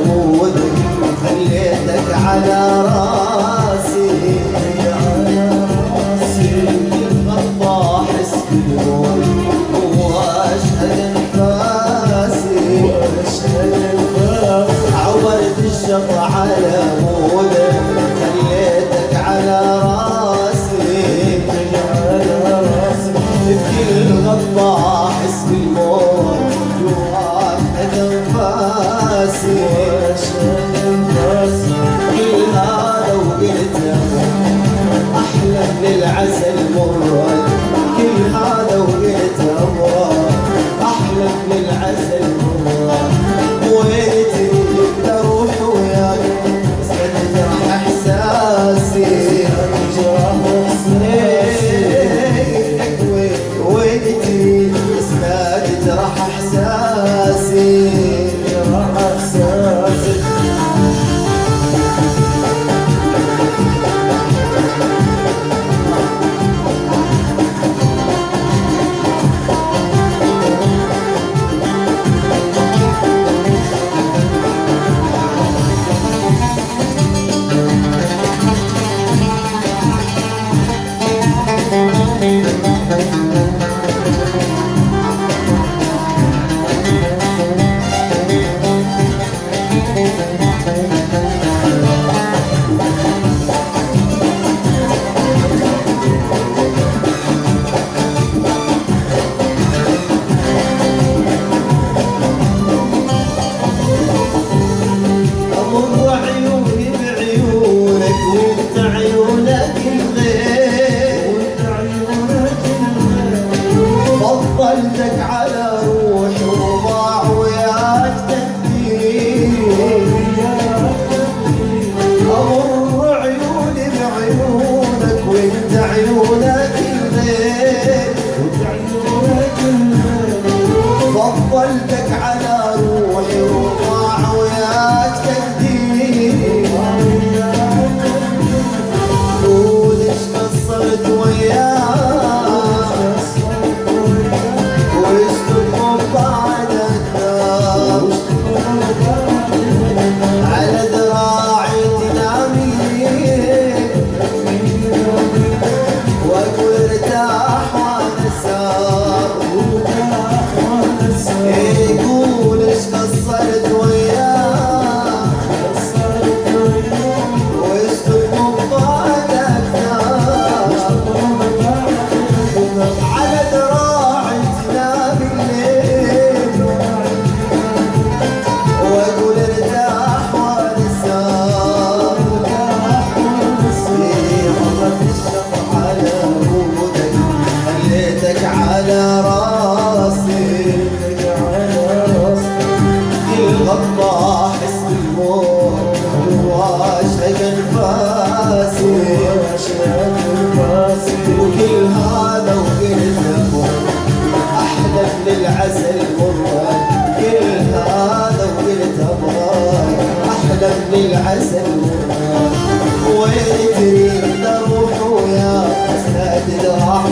مودك خليتك على راسي الغضبة احس بالموت واشهد انفاسي عورت الشط على مودك خليتك على راسي بكل غضبة احس بالموت واشهد انفاسي كل هذا وقلته احلم للعسل مراد كل هذا وقلته احلم للعسل مراد ويتي اروح وياك استجرح احساسي ويتي استجرح احساسي فضلتك على روحي وضاع وياك تدبير أمر عيوني بعيونك وانت عيونك الغير فضلتك على روحي وضاع وياك تدبير قول ايش قصرت وياك على راسي الغضبة احس بالموت واشهق انفاسي وكل هذا وقلته احلم للعسل مراد كل هذا وقلته احلم للعسل مراد وين تريد اروح وياك استعد راح